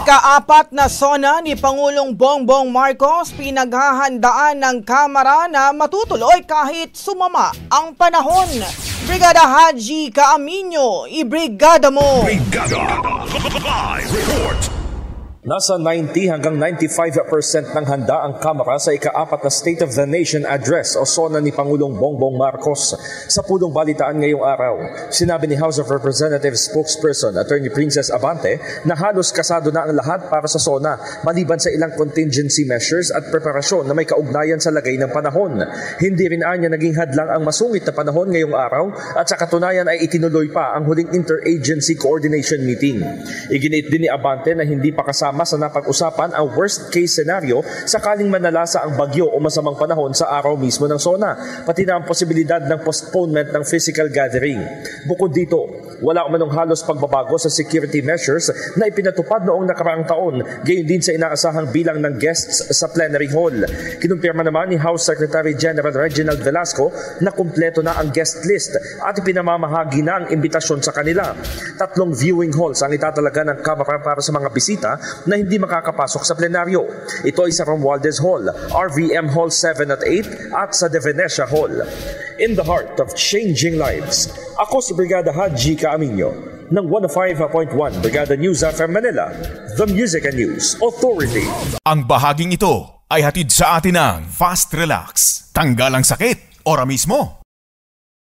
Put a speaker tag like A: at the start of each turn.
A: Ika-4 na SONA ni Pangulong Bongbong Marcos pinaghahandaan ng Kamara na matutuloy kahit sumama ang panahon. Brigada Haji Caaminio, ibrigada mo!
B: Brigada Live Report! Nasa 90 hanggang 95% ng handa ang Kamara sa ika-4 na State of the Nation Address o SONA ni Pangulong Bongbong Marcos. Sa pulong balitaan ngayong araw, sinabi ni House of Representatives spokesperson Attorney Princess Abante na halos kasado na ang lahat para sa SONA maliban sa ilang contingency measures at preparasyon na may kaugnayan sa lagay ng panahon. Hindi rin anya naging hadlang ang masungit na panahon ngayong araw at sa katunayan ay itinuloy pa ang huling interagency coordination meeting. Iginit din ni Abante na hindi pa kasama sa napag-usapan ang worst case scenario sakaling manalasa ang bagyo o masamang panahon sa araw mismo ng SONA, pati na ang posibilidad ng postponement ng physical gathering. Bukod dito, wala umanong halos pagbabago sa security measures na ipinatupad noong nakaraang taon, gayon din sa inaasahang bilang ng guests sa plenary hall. Kinumpirma naman ni House Secretary General Reginald Velasco na kumpleto na ang guest list at ipinamamahagi na ang imbitasyon sa kanila. 3 viewing halls ang itatalaga ng Kamara para sa mga bisita na hindi makakapasok sa plenaryo. Ito ay sa Romualdez Hall, RVM Hall 7 at 8 at sa De Venecia Hall. In the heart of changing lives, ako si Brigada Haji Caaminio ng 105.1 Brigada News FM Manila, the Music and News Authority.
C: Ang bahaging ito ay hatid sa atin ng Fast Relax. Tanggal ang sakit, ora mismo.